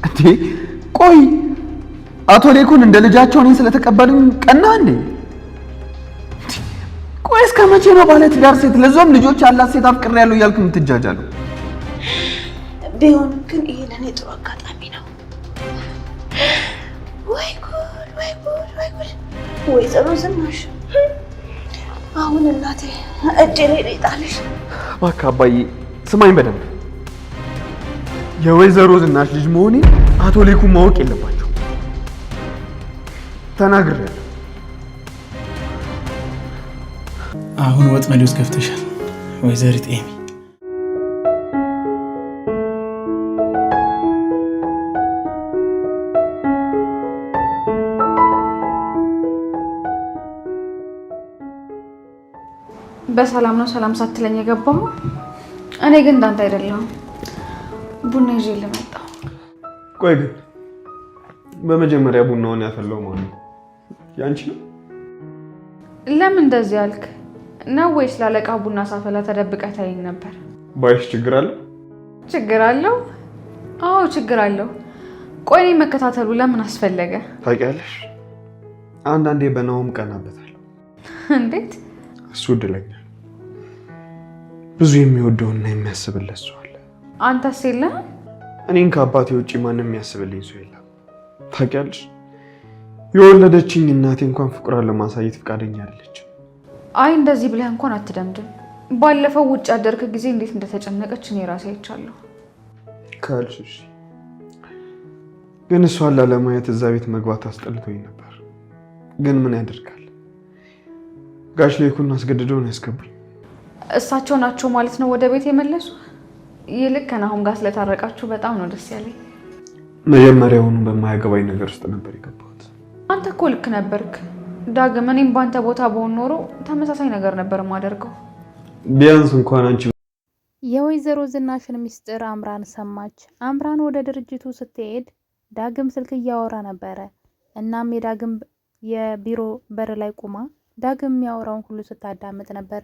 እንዴ ቆይ አቶ ሌኩን እንደ ልጃቸው እኔን ስለተቀበሉኝ ቀና እንዴ? ቆይ እስከ መቼ ነው ባለ ትዳር ሴት ለዞም ልጆች ያላት ሴት አፍቅሬያለሁ እያልክ የምትጃጃለው? ቢሆንም ግን ይሄ ለእኔ ጥሩ አጋጣሚ ነው። ወይ ጉድ ወይ ጉድ ወይ ጉድ! ወይዘሮ ዝናሽ አሁን እናቴ እጄ ላይ ነው የጣለሽ። እባክህ አባዬ ስማኝ በደንብ። የወይዘሮ ዝናሽ ልጅ መሆኔን አቶ ሌኩን ማወቅ የለባቸው። ተናግሬያለሁ። አሁን ወጥመድ ውስጥ ገብተሻል ወይዘሪት ኤሚ። በሰላም ነው ሰላም ሳትለኝ የገባው። እኔ ግን እንዳንተ አይደለሁም። ቡና ይዤ ልመጣው። ቆይ ግን በመጀመሪያ ቡናውን ያፈላው ማን ነው? ያንቺ ነው? ለምን እንደዚህ ያልክ ነው? ወይስ ላለቃ ቡና ሳፈላ ተደብቀህ ታይኝ ነበር? ባይሽ ችግር አለው? ችግር አለው? አዎ ችግር አለው። ቆይ እኔ መከታተሉ ለምን አስፈለገ? ታውቂያለሽ፣ አንዳንዴ በናውም ቀናበታለሁ። እንዴት? እሱ እድለኛ ብዙ የሚወደውና የሚያስብለት ሰው አለ። አንተስ የለህም? እኔን ከአባቴ ውጪ ማንም የሚያስብልኝ ሰው የለም። ታውቂያለሽ፣ የወለደችኝ እናቴ እንኳን ፍቅሯን ለማሳየት ፈቃደኛ አይደለችም። አይ እንደዚህ ብለህ እንኳን አትደምድም። ባለፈው ውጭ ያደርክ ጊዜ እንዴት እንደተጨነቀች እኔ ራሴ አይቻለሁ። ካልሽ ግን እሷን ላለማየት እዛ ቤት መግባት አስጠልቶኝ ነበር። ግን ምን ያደርጋል፣ ጋሽ ሌኩን አስገድደው ነው ያስገቡኝ። እሳቸው ናቸው ማለት ነው ወደ ቤት የመለሱ? ይልቅ ከናሁም ጋር ስለታረቃችሁ በጣም ነው ደስ ያለኝ። መጀመሪያውኑ በማያገባኝ ነገር ውስጥ ነበር የገባሁት። አንተ እኮ ልክ ነበርክ ዳግም። እኔም በአንተ ቦታ በሆን ኖሮ ተመሳሳይ ነገር ነበር የማደርገው። ቢያንስ እንኳን አንቺ የወይዘሮ ዝናሽን ሚስጥር አምራን ሰማች። አምራን ወደ ድርጅቱ ስትሄድ ዳግም ስልክ እያወራ ነበረ። እናም የዳግም የቢሮ በር ላይ ቁማ ዳግም የሚያወራውን ሁሉ ስታዳምጥ ነበር።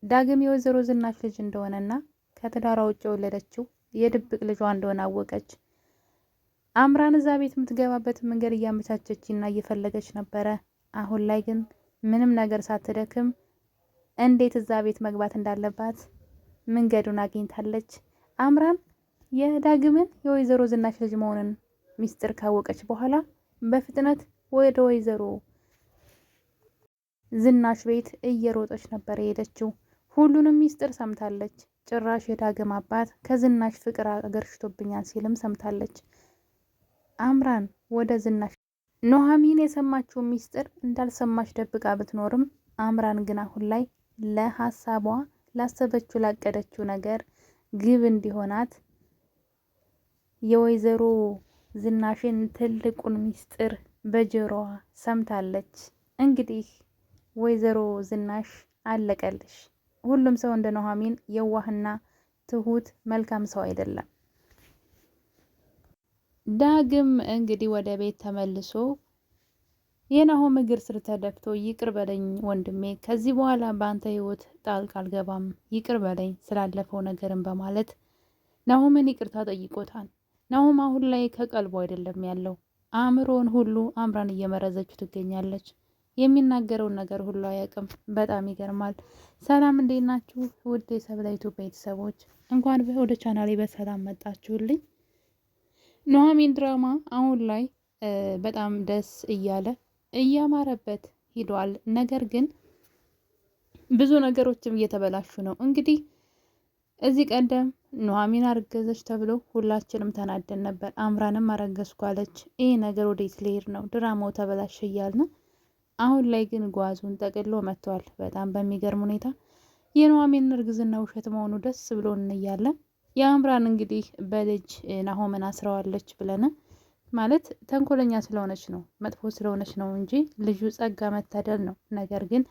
ዳግም የወይዘሮ ዝናሽ ልጅ እንደሆነና ከትዳሯ ውጭ የወለደችው የድብቅ ልጇ እንደሆነ አወቀች። አምራን እዛ ቤት የምትገባበት መንገድ እያመቻቸችና እየፈለገች ነበረ። አሁን ላይ ግን ምንም ነገር ሳትደክም እንዴት እዛ ቤት መግባት እንዳለባት መንገዱን አግኝታለች። አምራን የዳግምን የወይዘሮ ዝናሽ ልጅ መሆንን ሚስጥር ካወቀች በኋላ በፍጥነት ወደ ወይዘሮ ዝናሽ ቤት እየሮጠች ነበር የሄደችው። ሁሉንም ሚስጥር ሰምታለች። ጭራሽ የዳግም አባት ከዝናሽ ፍቅር አገርሽቶብኛል ሲልም ሰምታለች። አምራን ወደ ዝናሽ ኑሐሚን የሰማችው ሚስጥር እንዳልሰማች ደብቃ ብትኖርም አምራን ግን አሁን ላይ ለሐሳቧ ላሰበችው ላቀደችው ነገር ግብ እንዲሆናት የወይዘሮ ዝናሽን ትልቁን ሚስጥር በጆሮዋ ሰምታለች። እንግዲህ ወይዘሮ ዝናሽ አለቀልሽ። ሁሉም ሰው እንደ ኑሐሚን የዋህና ትሁት መልካም ሰው አይደለም። ዳግም እንግዲህ ወደ ቤት ተመልሶ የናሆም እግር ስር ተደፍቶ ይቅር በለኝ ወንድሜ፣ ከዚህ በኋላ በአንተ ህይወት ጣልቃ አልገባም፣ ይቅር በለኝ ስላለፈው ነገርም በማለት ናሆምን ይቅርታ ጠይቆታል። ናሆም አሁን ላይ ከቀልቡ አይደለም ያለው፣ አእምሮውን ሁሉ አምራን እየመረዘችው ትገኛለች። የሚናገረውን ነገር ሁሉ አያውቅም። በጣም ይገርማል። ሰላም እንዴት ናችሁ ውድ የሰብለይቱ ቤተሰቦች፣ እንኳን ወደ ቻናሌ በሰላም መጣችሁልኝ። ኑሐሚን ድራማ አሁን ላይ በጣም ደስ እያለ እያማረበት ሂዷል። ነገር ግን ብዙ ነገሮችም እየተበላሹ ነው። እንግዲህ እዚህ ቀደም ኑሐሚን አረገዘች ተብሎ ሁላችንም ተናደን ነበር። አምራንም አረገዝኩ አለች። ይህ ነገር ወዴት ሊሄድ ነው? ድራማው ተበላሸ እያልን አሁን ላይ ግን ጓዙን ጠቅሎ መጥቷል። በጣም በሚገርም ሁኔታ የኑሐሚን እርግዝና ውሸት መሆኑ ደስ ብሎን እያለን የአምራን እንግዲህ በልጅ ናሆምን አስረዋለች ብለን ማለት ተንኮለኛ ስለሆነች ነው መጥፎ ስለሆነች ነው እንጂ ልጁ ጸጋ መታደል ነው። ነገር ግን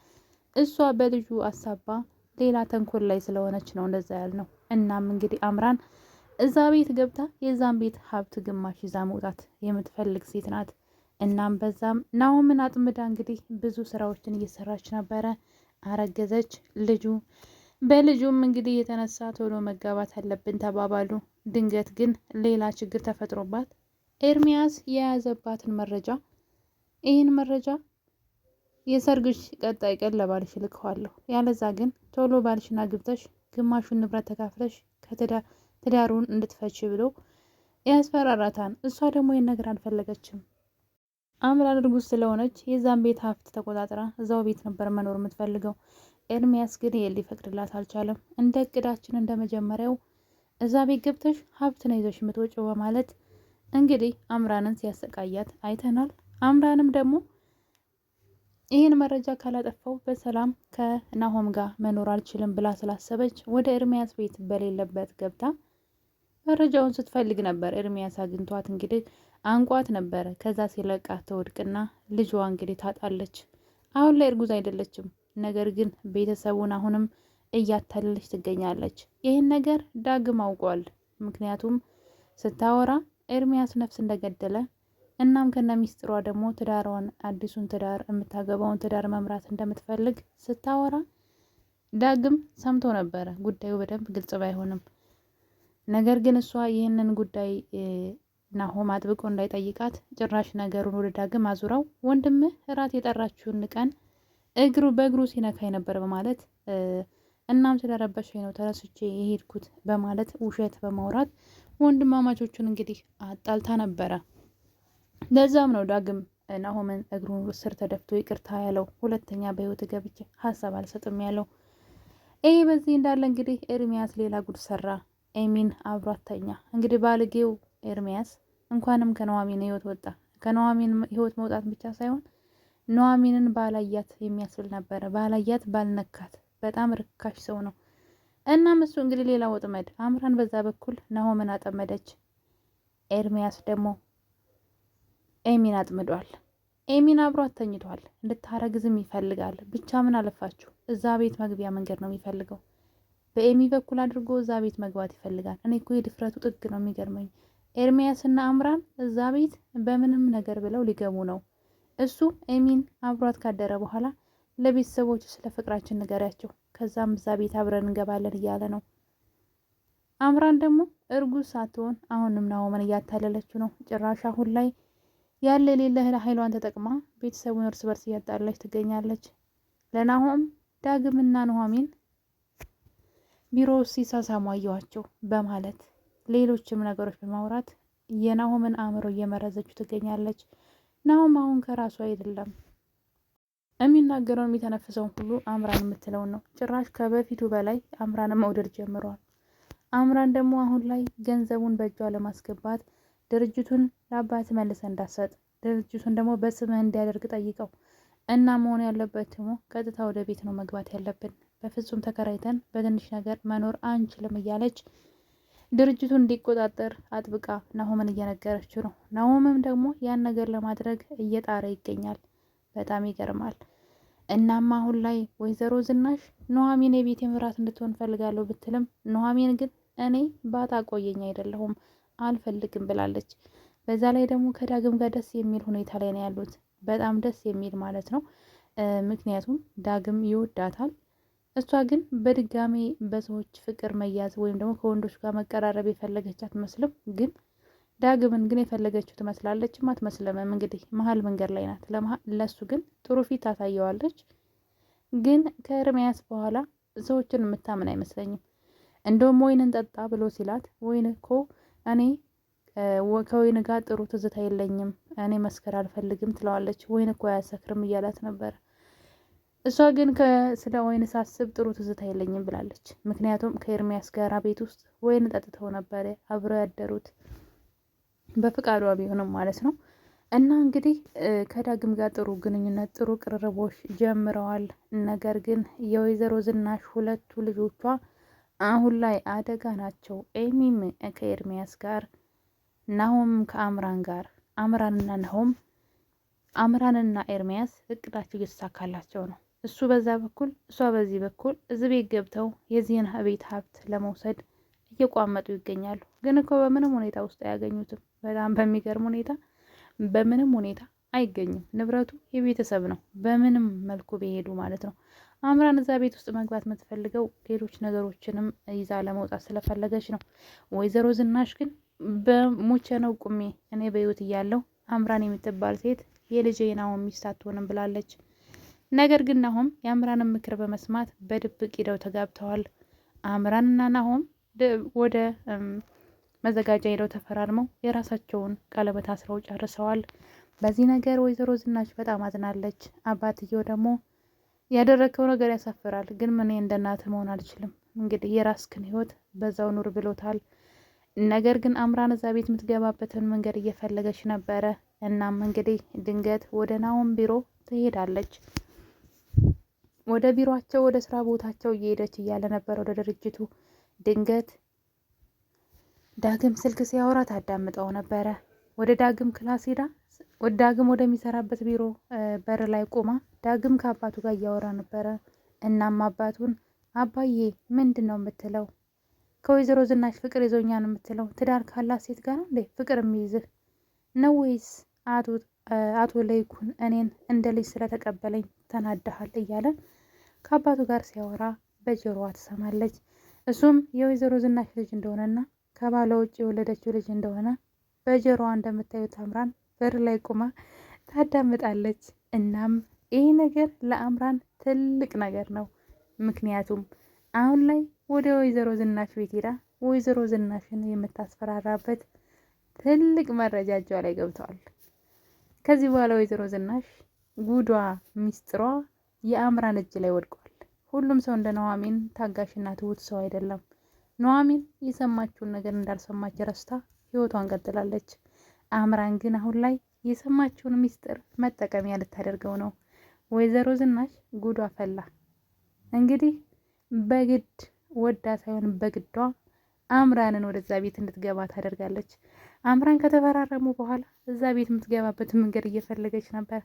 እሷ በልጁ አሳባ ሌላ ተንኮል ላይ ስለሆነች ነው እንደዛ ያልነው። እናም እንግዲህ አምራን እዛ ቤት ገብታ የዛን ቤት ሀብት ግማሽ ይዛ መውጣት የምትፈልግ ሴት ናት። እናም በዛም ናሆምን አጥምዳ እንግዲህ ብዙ ስራዎችን እየሰራች ነበረ። አረገዘች። ልጁ በልጁም እንግዲህ የተነሳ ቶሎ መጋባት አለብን ተባባሉ። ድንገት ግን ሌላ ችግር ተፈጥሮባት ኤርሚያስ የያዘባትን መረጃ ይህን መረጃ የሰርግሽ ቀጣይ ቀን ለባልሽ ልከዋለሁ፣ ያለዛ ግን ቶሎ ባልሽና ግብተሽ ግማሹን ንብረት ተካፍለሽ ትዳሩን እንድትፈች ብሎ ያስፈራራታን። እሷ ደግሞ ይህን ነገር አልፈለገችም። አምራን እርጉዝ ስለሆነች የዛን ቤት ሀብት ተቆጣጥራ እዛው ቤት ነበር መኖር የምትፈልገው። ኤርሚያስ ግን ይሄ ሊፈቅድላት አልቻለም። እንደ እቅዳችን እንደ መጀመሪያው እዛ ቤት ገብተሽ ሀብት ነው ይዘሽ የምትወጪው በማለት እንግዲህ አምራንን ሲያሰቃያት አይተናል። አምራንም ደግሞ ይህን መረጃ ካላጠፋው በሰላም ከናሆም ጋር መኖር አልችልም ብላ ስላሰበች ወደ ኤርሚያስ ቤት በሌለበት ገብታ መረጃውን ስትፈልግ ነበር። ኤርሚያስ አግኝቷት እንግዲህ አንቋት ነበረ። ከዛ ሲለቃት ተወድቅና ልጇ እንግዲህ ታጣለች። አሁን ላይ እርጉዝ አይደለችም። ነገር ግን ቤተሰቡን አሁንም እያታለለች ትገኛለች። ይህን ነገር ዳግም አውቋል። ምክንያቱም ስታወራ ኤርሚያስ ነፍስ እንደገደለ እናም ከነ ሚስጥሯ ደግሞ ትዳሯን አዲሱን ትዳር የምታገባውን ትዳር መምራት እንደምትፈልግ ስታወራ ዳግም ሰምቶ ነበረ። ጉዳዩ በደንብ ግልጽ ባይሆንም ነገር ግን እሷ ይህንን ጉዳይ ናሆም አጥብቆ እንዳይጠይቃት ጭራሽ ነገሩን ወደ ዳግም አዙራው ወንድምህ እራት የጠራችሁን ቀን በእግሩ ሲነካኝ ነበር በማለት እናም ስለረበሸኝ ነው ተነስቼ የሄድኩት በማለት ውሸት በማውራት ወንድማማቾቹን እንግዲህ አጣልታ ነበረ። ለዛም ነው ዳግም ናሆምን እግሩን ስር ተደፍቶ ይቅርታ ያለው። ሁለተኛ በህይወት ገብቼ ሀሳብ አልሰጥም ያለው። ይህ በዚህ እንዳለ እንግዲህ ኤርሚያስ ሌላ ጉድ ሰራ። ኤሚን አብሯት ተኛ። እንግዲህ ባልጌው ኤርሚያስ እንኳንም ከኑሐሚን ህይወት ወጣ። ከኑሐሚን ህይወት መውጣት ብቻ ሳይሆን ኑሐሚንን ባላያት የሚያስብል ነበረ። ባላያት ባልነካት በጣም ርካሽ ሰው ነው። እናም እሱ እንግዲህ ሌላ ወጥመድ አምራን በዛ በኩል ናሆምን አጠመደች። ኤርሚያስ ደግሞ ኤሚን አጥምዷል። ኤሚን አብሯት ተኝቷል። እንድታረግዝም ይፈልጋል። ብቻ ምን አለፋችሁ እዛ ቤት መግቢያ መንገድ ነው የሚፈልገው። በኤሚ በኩል አድርጎ እዛ ቤት መግባት ይፈልጋል። እኔ እኮ የድፍረቱ ጥግ ነው የሚገርመኝ። ኤርሚያስና አምራን እዛ ቤት በምንም ነገር ብለው ሊገቡ ነው። እሱ ኤሚን አብሯት ካደረ በኋላ ለቤተሰቦች ስለ ፍቅራችን ንገሪያቸው፣ ከዛም እዛ ቤት አብረን እንገባለን እያለ ነው። አምራን ደግሞ እርጉዝ ሳትሆን አሁንም ናሆምን እያታለለችው ነው። ጭራሽ አሁን ላይ ያለ የሌለ ኃይሏን ተጠቅማ ቤተሰቡን እርስ በርስ እያጣለች ትገኛለች። ለናሆም ዳግምና ኑሐሚን ቢሮ ሲሳሳሙ አየኋቸው በማለት ሌሎችም ነገሮች በማውራት የናሆምን አእምሮ እየመረዘችው ትገኛለች። ናሆም አሁን ከራሱ አይደለም የሚናገረውን የሚተነፍሰውን ሁሉ አምራን የምትለውን ነው። ጭራሽ ከበፊቱ በላይ አምራን መውደድ ጀምሯል። አምራን ደግሞ አሁን ላይ ገንዘቡን በእጇ ለማስገባት ድርጅቱን ለአባት መልሰ እንዳሰጥ ድርጅቱን ደግሞ በስምህ እንዲያደርግ ጠይቀው እና መሆን ያለበት ደግሞ ቀጥታ ወደ ቤት ነው መግባት ያለብን፣ በፍጹም ተከራይተን በትንሽ ነገር መኖር አንችልም እያለች ድርጅቱን እንዲቆጣጠር አጥብቃ ናሆምን እየነገረችው ነው። ናሆምም ደግሞ ያን ነገር ለማድረግ እየጣረ ይገኛል። በጣም ይገርማል። እናም አሁን ላይ ወይዘሮ ዝናሽ ኑሐሚን የቤት ምራት እንድትሆን ፈልጋለሁ ብትልም ኑሐሚን ግን እኔ ባታ ቆየኝ አይደለሁም አልፈልግም ብላለች። በዛ ላይ ደግሞ ከዳግም ጋር ደስ የሚል ሁኔታ ላይ ነው ያሉት። በጣም ደስ የሚል ማለት ነው። ምክንያቱም ዳግም ይወዳታል። እሷ ግን በድጋሚ በሰዎች ፍቅር መያዝ ወይም ደግሞ ከወንዶች ጋር መቀራረብ የፈለገች አትመስልም። ግን ዳግምን ግን የፈለገችው ትመስላለችም አትመስልምም። እንግዲህ መሀል መንገድ ላይ ናት። ለሱ ግን ጥሩ ፊት ታሳየዋለች። ግን ከኤርሚያስ በኋላ ሰዎችን የምታምን አይመስለኝም። እንደውም ወይን እንጠጣ ብሎ ሲላት ወይን እኮ እኔ ከወይን ጋር ጥሩ ትዝታ የለኝም፣ እኔ መስከር አልፈልግም ትለዋለች። ወይን እኮ አያሰክርም እያላት ነበር። እሷ ግን ስለ ወይን ሳስብ ጥሩ ትዝታ የለኝም ብላለች። ምክንያቱም ከኤርሚያስ ጋር ቤት ውስጥ ወይን ጠጥተው ነበር አብረው ያደሩት በፍቃዷ ቢሆንም ማለት ነው። እና እንግዲህ ከዳግም ጋር ጥሩ ግንኙነት ጥሩ ቅርርቦች ጀምረዋል። ነገር ግን የወይዘሮ ዝናሽ ሁለቱ ልጆቿ አሁን ላይ አደጋ ናቸው። ኤሚም ከኤርሚያስ ጋር፣ ናሆም ከአምራን ጋር። አምራንና ናሆም አምራንና ኤርሚያስ እቅዳቸው እየተሳካላቸው ነው። እሱ በዛ በኩል እሷ በዚህ በኩል እዚህ ቤት ገብተው የዚህን ቤት ሀብት ለመውሰድ እየቋመጡ ይገኛሉ። ግን እኮ በምንም ሁኔታ ውስጥ አያገኙትም። በጣም በሚገርም ሁኔታ በምንም ሁኔታ አይገኝም። ንብረቱ የቤተሰብ ነው። በምንም መልኩ ቢሄዱ ማለት ነው። አምራን እዛ ቤት ውስጥ መግባት የምትፈልገው ሌሎች ነገሮችንም ይዛ ለመውጣት ስለፈለገች ነው። ወይዘሮ ዝናሽ ግን በሙቼ ነው ቁሜ እኔ በህይወት እያለሁ አምራን የምትባል ሴት የልጄ ናሆም ሚስት አትሆንም ብላለች። ነገር ግን ናሆም የአምራንን ምክር በመስማት በድብቅ ሄደው ተጋብተዋል። አምራንና ናሆም ወደ መዘጋጃ ሄደው ተፈራርመው የራሳቸውን ቀለበት አስረው ጨርሰዋል። በዚህ ነገር ወይዘሮ ዝናሽ በጣም አዝናለች። አባትየው ደግሞ ያደረግከው ነገር ያሳፍራል፣ ግን ምን እንደ እናትህ መሆን አልችልም፣ እንግዲህ የራስክን ህይወት በዛው ኑር ብሎታል። ነገር ግን አምራን እዛ ቤት የምትገባበትን መንገድ እየፈለገች ነበረ። እናም እንግዲህ ድንገት ወደ ናሆም ቢሮ ትሄዳለች። ወደ ቢሮቸው ወደ ስራ ቦታቸው እየሄደች እያለ ነበር ወደ ድርጅቱ። ድንገት ዳግም ስልክ ሲያወራ ታዳምጠው ነበረ። ወደ ዳግም ክላስ ሄዳ ዳግም ወደሚሰራበት ቢሮ በር ላይ ቆማ ዳግም ከአባቱ ጋር እያወራ ነበረ። እናም አባቱን አባዬ ምንድን ነው የምትለው? ከወይዘሮ ዝናሽ ፍቅር ይዞኛ ነው የምትለው? ትዳር ካላት ሴት ጋር ነው እንዴ ፍቅር የሚይዝህ ነው ወይስ አቶ ለይኩን እኔን እንደ ልጅ ስለተቀበለኝ ተናደሃል? እያለ ከአባቱ ጋር ሲያወራ በጆሮዋ ትሰማለች። እሱም የወይዘሮ ዝናሽ ልጅ እንደሆነና ከባለ ውጭ የወለደችው ልጅ እንደሆነ በጆሮዋ እንደምታዩት አምራን በር ላይ ቆማ ታዳምጣለች። እናም ይህ ነገር ለአምራን ትልቅ ነገር ነው። ምክንያቱም አሁን ላይ ወደ ወይዘሮ ዝናሽ ቤት ሄዳ ወይዘሮ ዝናሽን የምታስፈራራበት ትልቅ መረጃ እጇ ላይ ገብተዋል። ከዚህ በኋላ ወይዘሮ ዝናሽ ጉዷ ሚስጥሯ የአምራን እጅ ላይ ወድቋል። ሁሉም ሰው እንደ ኑሐሚን ታጋሽና ትሁት ሰው አይደለም። ኑሐሚን የሰማችውን ነገር እንዳልሰማች ረስታ ህይወቷን ቀጥላለች። አምራን ግን አሁን ላይ የሰማችውን ሚስጥር መጠቀሚያ ልታደርገው ነው። ወይዘሮ ዝናሽ ጉዷ ፈላ። እንግዲህ በግድ ወዳ ሳይሆን በግዷ አምራንን ወደዛ ቤት እንድትገባ ታደርጋለች። አምራን ከተፈራረሙ በኋላ እዛ ቤት የምትገባበት መንገድ እየፈለገች ነበር።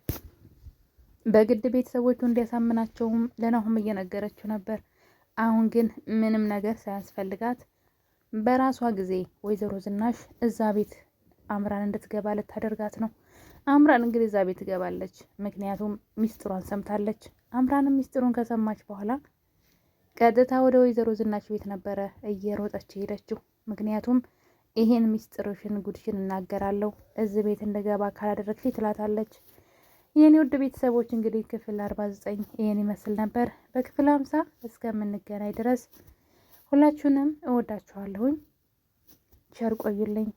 በግድ ቤተሰቦቹ እንዲያሳምናቸውም ለናሆም እየነገረችው ነበር። አሁን ግን ምንም ነገር ሳያስፈልጋት በራሷ ጊዜ ወይዘሮ ዝናሽ እዛ ቤት አምራን እንድትገባ ልታደርጋት ነው። አምራን እንግዲህ እዛ ቤት ትገባለች፣ ምክንያቱም ሚስጥሯን ሰምታለች። አምራንም ሚስጥሩን ከሰማች በኋላ ቀጥታ ወደ ወይዘሮ ዝናሽ ቤት ነበረ እየሮጠች ሄደችው። ምክንያቱም ይሄን ሚስጥርሽን ጉድሽን እናገራለሁ እዚህ ቤት እንደገባ ካላደረግሽ ትላታለች። ይህን ውድ ቤተሰቦች እንግዲህ ክፍል 49 ይህን ይመስል ነበር። በክፍል 50 እስከምንገናኝ ድረስ ሁላችሁንም እወዳችኋለሁኝ። ቸር ቆዩልኝ።